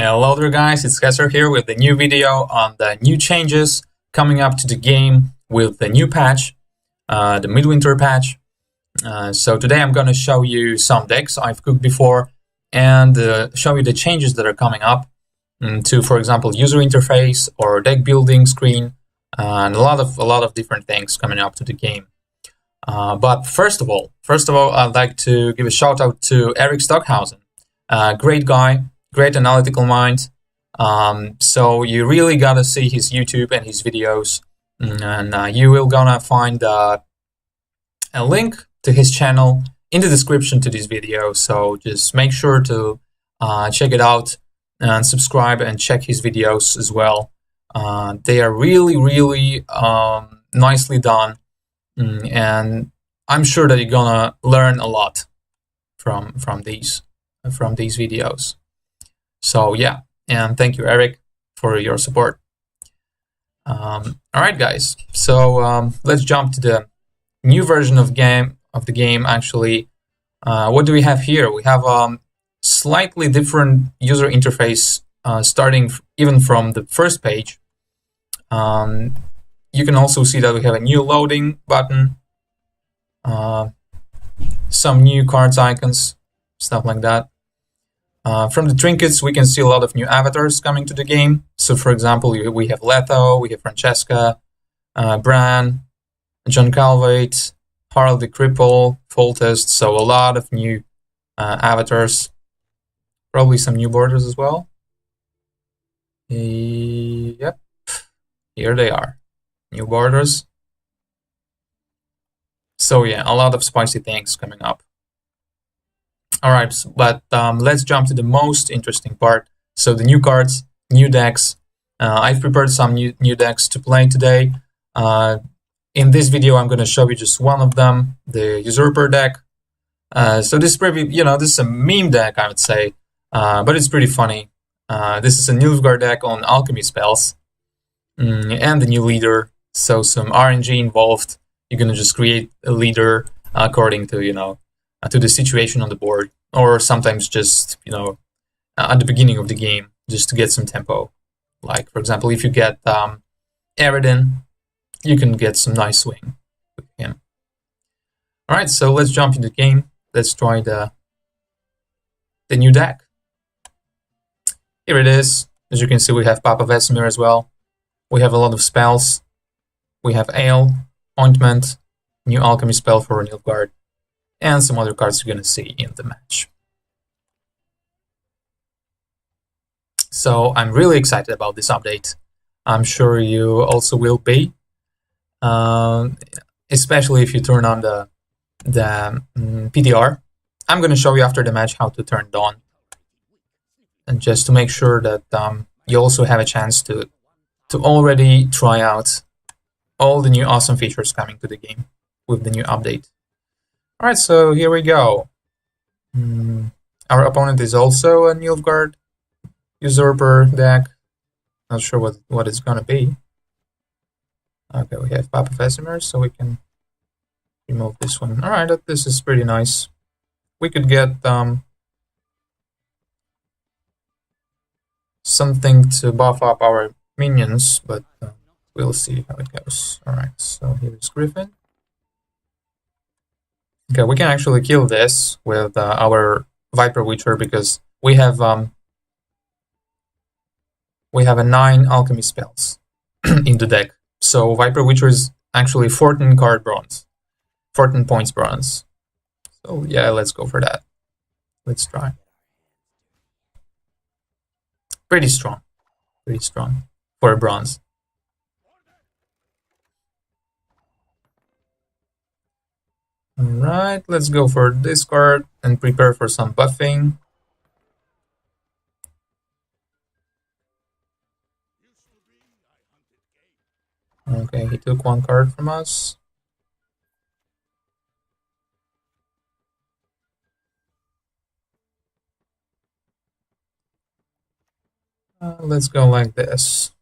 Hello there guys, it's Kessler here with the new video on the new changes coming up to the game with the new patch, the Midwinter patch. So today I'm going to show you some decks I've cooked before and show you the changes that are coming up to, for example, user interface or deck building screen, and a lot of different things coming up to the game. But first of all, I'd like to give a shout out to Eric Stockhausen, great guy. Great analytical mind. So you really gotta see his YouTube and his videos, and you will gonna find a link to his channel in the description to this video. So just make sure to check it out and subscribe and check his videos as well. They are really nicely done, and I'm sure that you're gonna learn a lot from these videos. So yeah, and thank you, Eric, for your support. All right, guys. So let's jump to the new version of the game. Actually, what do we have here? We have slightly different user interface, starting even from the first page. You can also see that we have a new loading button, some new cards icons, stuff like that. From the trinkets, we can see a lot of new avatars coming to the game. So, for example, we have Letho, we have Francesca, Bran, John Calvate, Harald the Cripple, Foltest. So a lot of new avatars. Probably some new borders as well. Yep, here they are, new borders. So yeah, a lot of spicy things coming up. Alright, but let's jump to the most interesting part. So the new cards, new decks. I've prepared some new decks to play today. In this video, I'm going to show you just one of them, the Usurper deck. So this is pretty, this is a meme deck, I would say, but it's pretty funny. This is a Nilfgaard deck on alchemy spells, and the new leader. So some RNG involved. You're going to just create a leader according to, to the situation on the board, or sometimes just, at the beginning of the game, just to get some tempo. Like, for example, if you get Aridin, you can get some nice swing with him. All right, so let's jump into the game. Let's try the new deck. Here it is. As you can see, we have Papa Vesemir as well. We have a lot of spells. We have Ale, Ointment, new alchemy spell for Nilfgaard, and some other cards you're going to see in the match. So I'm really excited about this update. I'm sure you also will be, especially if you turn on the PTR. I'm going to show you after the match how to turn it on, and just to make sure that you also have a chance to already try out all the new awesome features coming to the game with the new update. Alright, so here we go. Our opponent is also a Nilfgaard Usurper deck. Not sure what it's gonna be. Okay, we have Papa Vesemir, so we can remove this one. Alright, this is pretty nice. We could get something to buff up our minions, but we'll see how it goes. Alright, so here is Griffin. Okay, we can actually kill this with our Viper Witcher because we have a 9 alchemy spells in the deck. So Viper Witcher is actually 14 card bronze, 14 points bronze. So yeah, let's go for that. Let's try. Pretty strong for a bronze. Alright, let's go for this card and prepare for some buffing. Okay, he took one card from us. Let's go like this.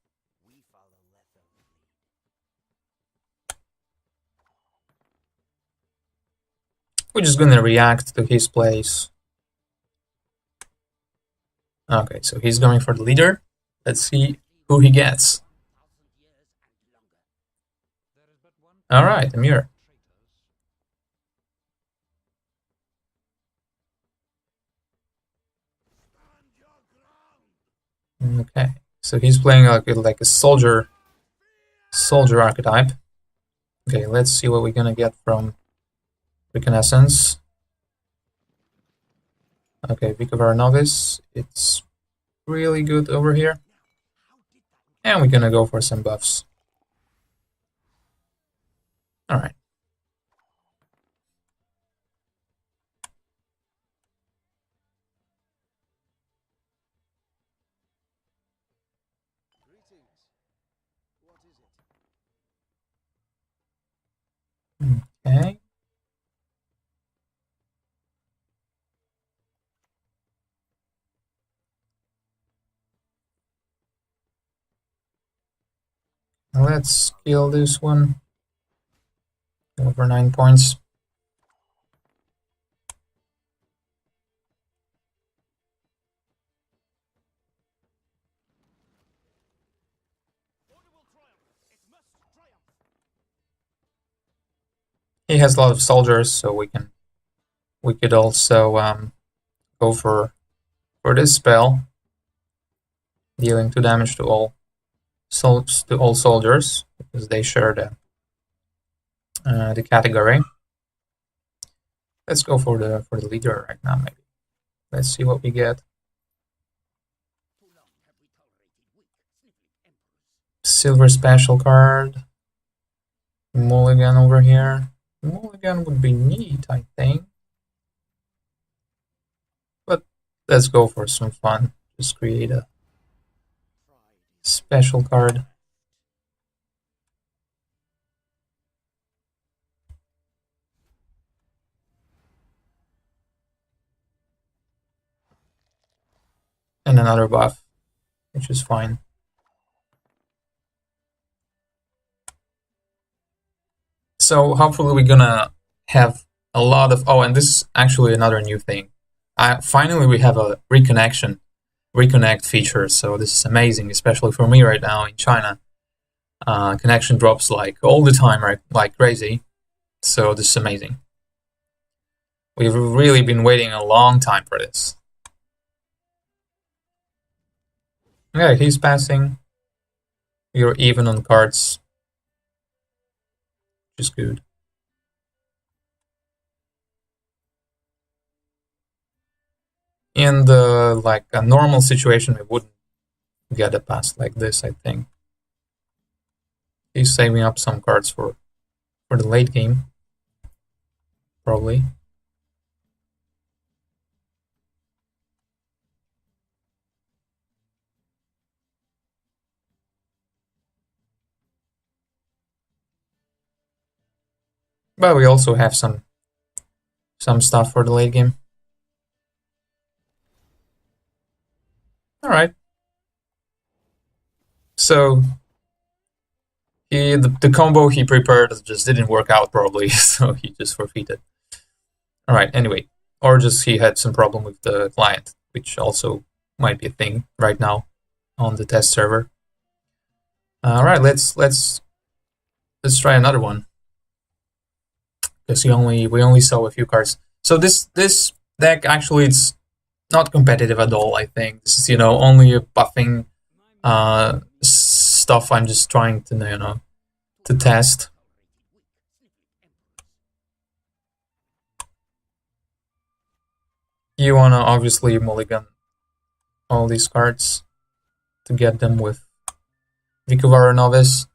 We're just gonna react to his plays. Okay, so he's going for the leader. Let's see who he gets. Alright, Amir. Okay, so he's playing like a soldier archetype. Okay, let's see what we're gonna get from Reconnaissance. Okay, Vicovar Novice, it's really good over here. And we're gonna go for some buffs. Alright. Okay. Let's kill this one. Over 9 points. He has a lot of soldiers, so we could also go for this spell, dealing 2 damage to all soldiers because they share the category. Let's go for the leader right now, maybe. Let's see what we get. Silver special card. Mulligan over here. Mulligan would be neat, I think. But let's go for some fun. Just create a special card. And another buff, which is fine. So hopefully we're gonna have a lot of... Oh, and this is actually another new thing. Finally we have a reconnect feature, so this is amazing, especially for me right now in China. Connection drops like all the time, right? Like crazy. So this is amazing. We've really been waiting a long time for this. Okay, he's passing. You're even on cards, which is good. In like a normal situation, we wouldn't get a pass like this, I think. He's saving up some cards for the late game, probably. But we also have some stuff for the late game. Alright. So the combo he prepared just didn't work out probably, so he just forfeited. Alright, anyway. Or just he had some problem with the client, which also might be a thing right now on the test server. Alright, let's try another one. Because we only saw a few cards. So this deck actually it's not competitive at all, I think. This is, only a buffing stuff I'm just trying to, to test. You wanna obviously mulligan all these cards to get them with Vicovar Novice.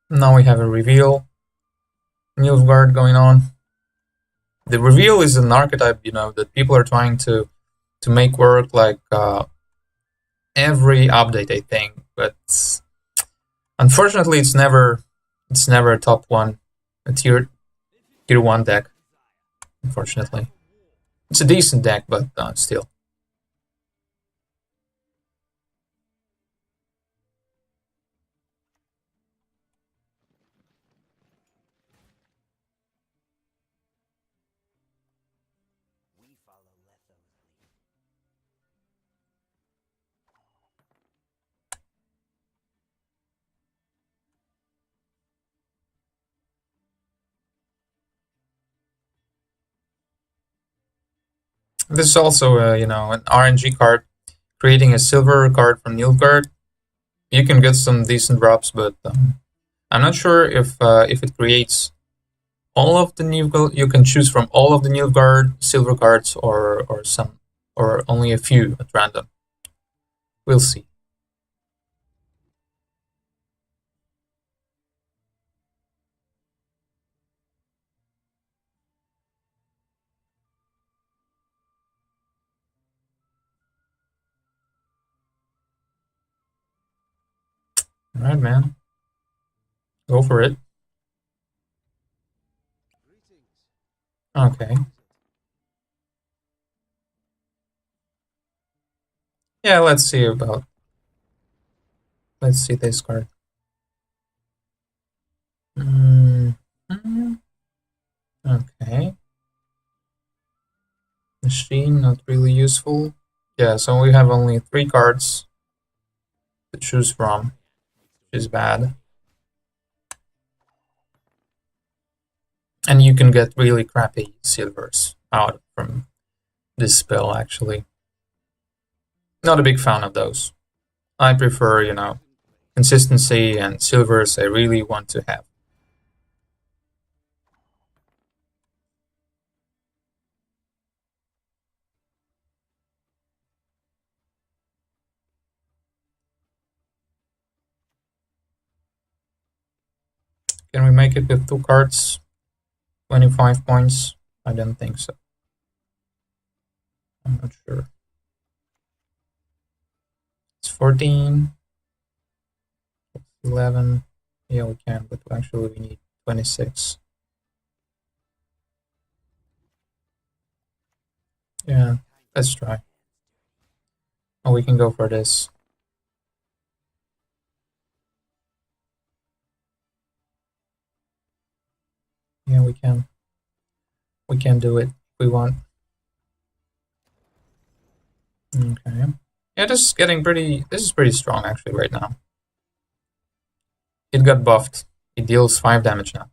Now we have a reveal. Nilfgaard going on. The reveal is an archetype, that people are trying to make work like every update, I think. But unfortunately, it's never a top one, a tier 1 deck. Unfortunately, it's a decent deck, but still. This is also, you know, an RNG card. Creating a silver card from Nilfgaard. You can get some decent drops, but I'm not sure if it creates all of the Nilfgaard. You can choose from all of the Nilfgaard silver cards, or some, or only a few at random. We'll see. All right, man. Go for it. Okay. Yeah, let's see this card. Okay. Machine, not really useful. Yeah, so we have only 3 cards to choose from, which is bad. And you can get really crappy silvers out from this spell, actually. Not a big fan of those. I prefer, you know, consistency, and silvers I really want to have. Can we make it with 2 cards? 25 points? I don't think so. I'm not sure. It's 14. 11. Yeah, we can, but actually we need 26. Yeah, let's try. Oh, we can go for this. Yeah, we can. We can do it if we want. Okay. Yeah, this is getting pretty. This is pretty strong actually right now. It got buffed. It deals 5 damage now.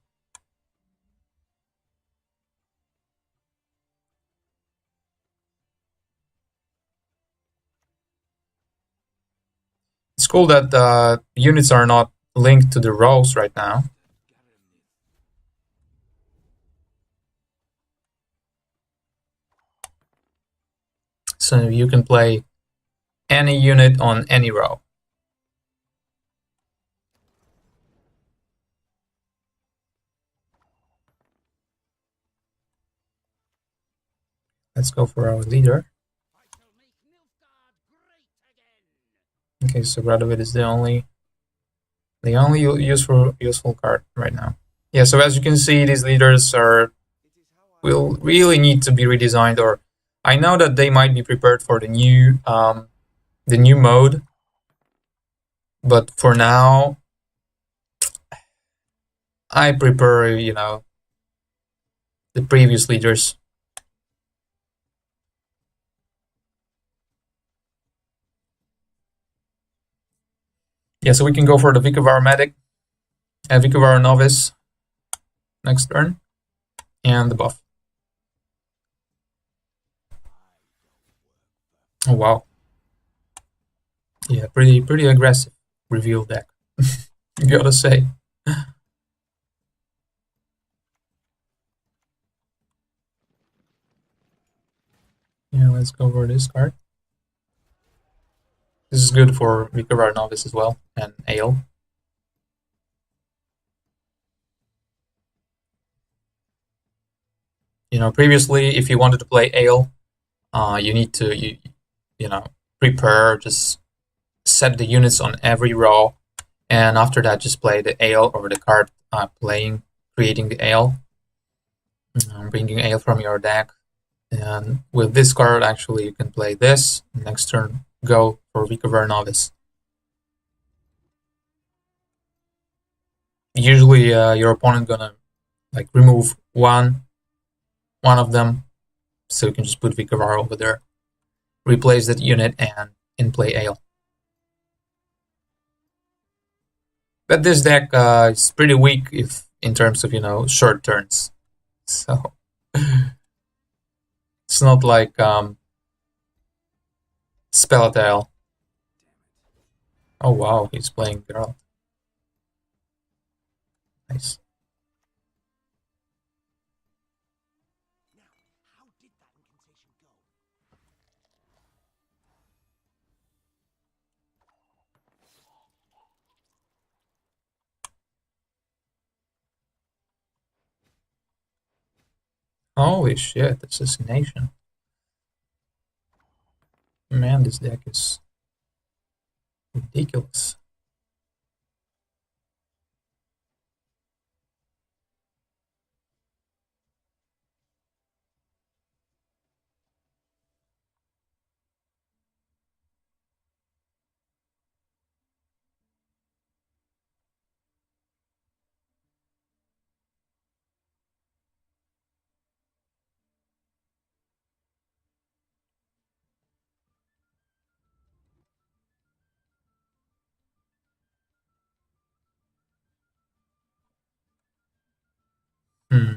It's cool that the units are not linked to the rows right now. So you can play any unit on any row. Let's go for our leader. Okay, so Radovid is the only useful card right now. Yeah, so as you can see, these leaders will really need to be redesigned, or I know that they might be prepared for the new mode, but for now, I prefer, you know, the previous leaders. Yeah, so we can go for the Vikavar Medic and Vikavar Novice next turn, and the buff. Oh wow. Yeah, pretty aggressive reveal deck. You gotta say. Yeah, let's go for this card. This is good for Vikavar Novice as well, and Ale. You know, previously, if you wanted to play Ale, you need to, you know, prepare, just set the units on every row, and after that, just play the Ale or the card creating the Ale, bringing Ale from your deck. And with this card, actually, you can play this. Next turn, go for Vikavar Novice. Usually, your opponent gonna like remove one of them, so you can just put Vikavar over there, replace that unit, and in play Ale. But this deck is pretty weak if in terms of, you know, short turns. So It's not like Spelltale. Oh wow, he's playing girl. Nice. Holy shit, assassination. Man, this deck is ridiculous. Hmm.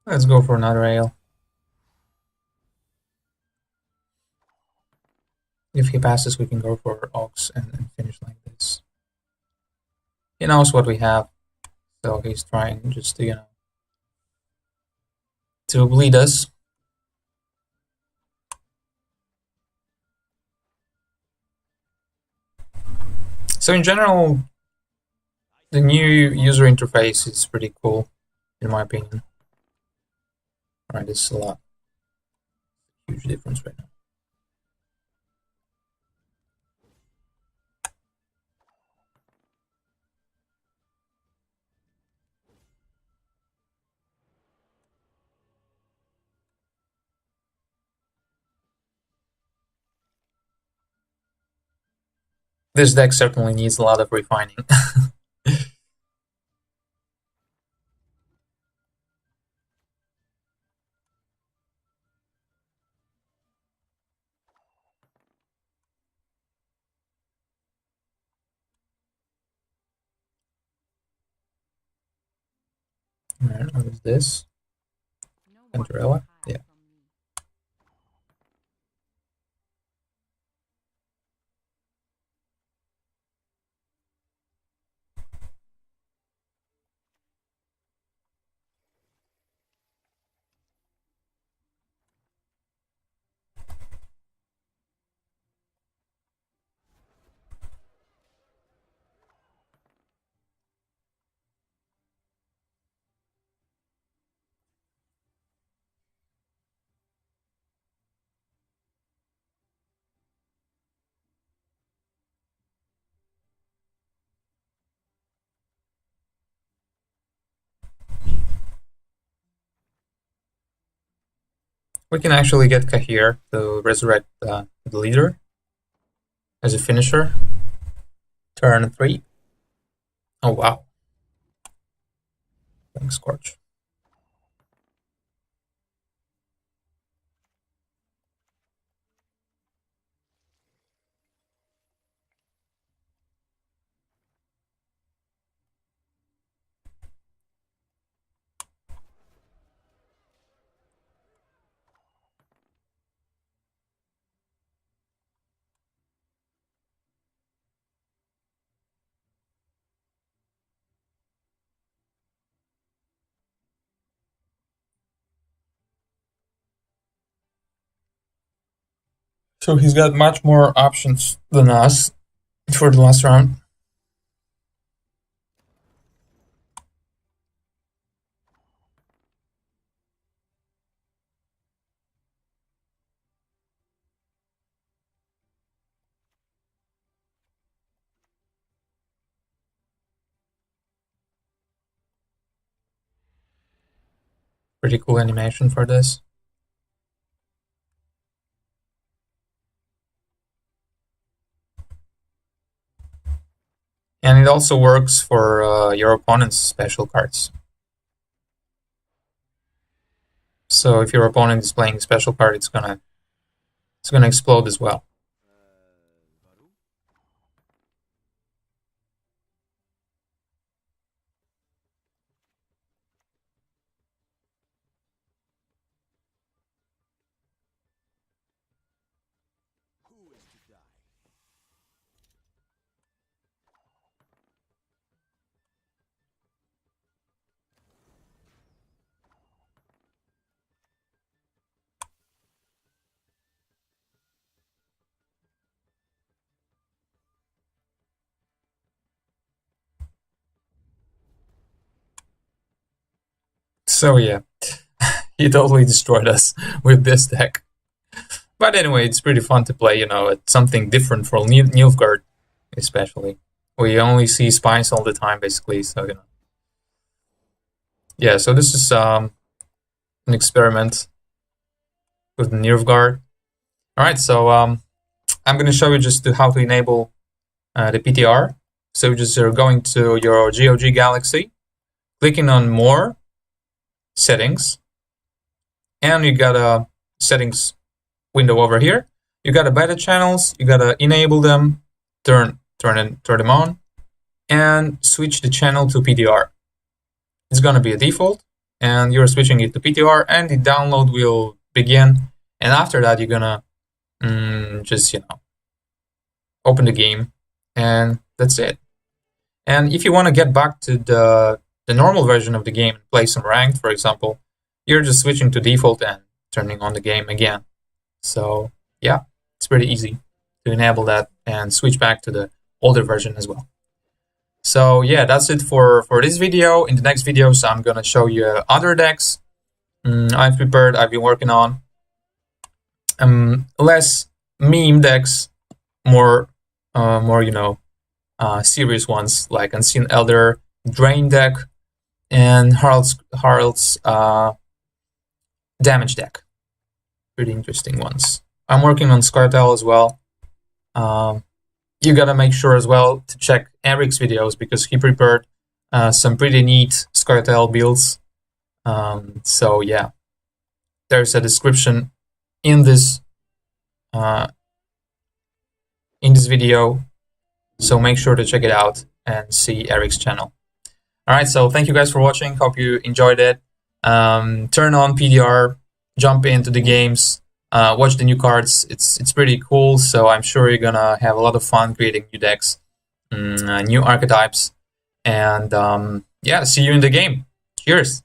Let's go for another ale. If he passes, we can go for Ox and finish like this. He knows what we have, so he's trying just to, you know, to bleed us. So in general, the new user interface is pretty cool, in my opinion. Alright, this is a lot. Huge difference right now. This deck certainly needs a lot of refining. Alright, what is this? Cantarella? Yeah. We can actually get Kahir to resurrect the leader as a finisher. Turn 3. Oh wow. Thanks, Scorch. So he's got much more options than us for the last round. Pretty cool animation for this. And it also works for your opponent's special cards. So if your opponent is playing a special card, it's gonna explode as well. So yeah, he totally destroyed us with this deck. But anyway, it's pretty fun to play, you know, it's something different for Nilfgaard, especially. We only see spies all the time, basically, so, you know. Yeah, so this is an experiment with Nilfgaard. Alright, so I'm going to show you just how to enable the PTR. So just you're going to your GOG Galaxy, clicking on More, Settings, and you got a Settings window over here. You got a beta channels, you got to enable them, turn them on, and switch the channel to PTR. It's going to be a default, and you're switching it to PTR, and the download will begin. And after that, you're gonna just, you know, open the game, and that's it. And if you want to get back to the normal version of the game and play some ranked, for example, you're just switching to default and turning on the game again. So yeah, it's pretty easy to enable that and switch back to the older version as well. So yeah, that's it for this video. In the next videos, I'm gonna show you other decks I've been working on. Less meme decks, more you know, serious ones like Unseen Elder, Drain deck, and Harald's damage deck. Pretty interesting ones. I'm working on Skartel as well. You gotta make sure as well to check Eric's videos because he prepared some pretty neat Skartel builds. So yeah, there's a description in this video, so make sure to check it out and see Eric's channel. Alright, so thank you guys for watching. Hope you enjoyed it. Turn on PTR, jump into the games, watch the new cards. It's pretty cool, so I'm sure you're gonna have a lot of fun creating new decks, new archetypes, and yeah, see you in the game. Cheers!